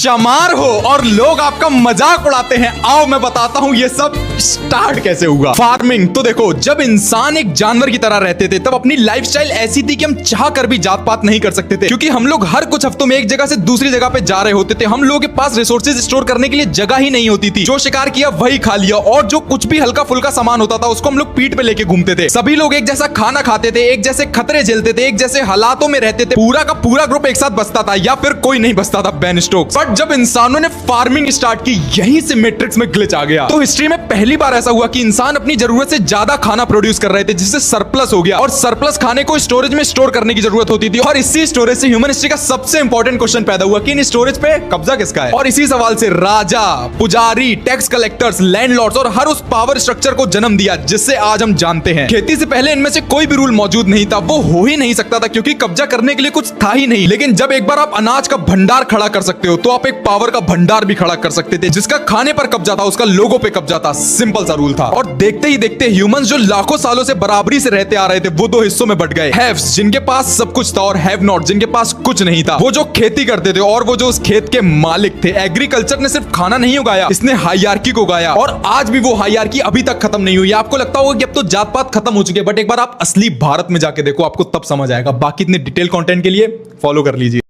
चमार हो और लोग आपका मजाक उड़ाते हैं। आओ मैं बताता हूँ ये सब स्टार्ट कैसे हुआ। फार्मिंग तो देखो, जब इंसान एक जानवर की तरह रहते थे तब अपनी लाइफस्टाइल ऐसी थी कि हम चाह कर भी जात पात नहीं कर सकते थे, क्योंकि हम लोग हर कुछ हफ्तों में एक जगह से दूसरी जगह पे जा रहे होते थे। हम लोगों के पास रिसोर्सेज स्टोर करने के लिए जगह ही नहीं होती थी। जो शिकार किया वही खा लिया, और जो कुछ भी हल्का फुल्का सामान होता था उसको हम लोग पीठ पे लेके घूमते थे। सभी लोग एक जैसा खाना खाते थे, एक जैसे खतरे झेलते थे, एक जैसे हालातों में रहते थे। पूरा का पूरा ग्रुप एक साथ बसता था, या फिर कोई नहीं बसता था। Ben Stokes. बट जब इंसानों ने फार्मिंग स्टार्ट की, यहीं से मैट्रिक्स में ग्लिच आ गया। तो हिस्ट्री में पहली बार ऐसा हुआ कि इंसान अपनी जरूरत से ज्यादा खाना प्रोड्यूस कर रहे थे, जिससे सरप्लस हो गया, और सरप्लस खाने को स्टोरेज में स्टोर करने की जरूरत होती थी। और इसी स्टोरेज से ह्यूमन हिस्ट्री का सबसे इंपॉर्टेंट क्वेश्चन पैदा हुआ कि इन स्टोरेज पे कब्जा किसका है। और इसी सवाल से राजा, पुजारी, टैक्स कलेक्टर्स, लैंडलॉर्ड्स और हर उस पावर स्ट्रक्चर को जन्म दिया जिससे आज हम जानते हैं। खेती से पहले इनमें से कोई भी रूल मौजूद नहीं था, वो हो ही नहीं सकता था, क्योंकि कब्जा करने के लिए कुछ था ही नहीं। लेकिन जब एक बार आप अनाज का भंडार खड़ा कर सकते हो, तो आप एक पावर का भंडार भी खड़ा कर सकते थे। जिसका खाने पर कब्जा था उसका लोगों पे कब्जा था। सिंपल सा रूल था। और देखते ही देखते ह्यूमंस जो लाखों सालों से बराबरी से रहते आ रहे थे, वो दो हिस्सों में बट गए। हैव्स जिनके पास सब कुछ था, और हैव नॉट जिनके पास कुछ नहीं था। वो जो खेती करते थे और वो जो उस खेत के मालिक थे। एग्रीकल्चर ने सिर्फ खाना नहीं उगाया, इसने हायरार्की को उगाया, और आज भी वो हायरार्की अभी तक खत्म नहीं हुई। आपको लगता होगा कि अब तो जात पात खत्म हो चुके हैं, बट एक बार आप असली भारत में जाके देखो, आपको तब समझ आएगा। बाकी इतने डिटेल कंटेंट के लिए फॉलो कर लीजिए।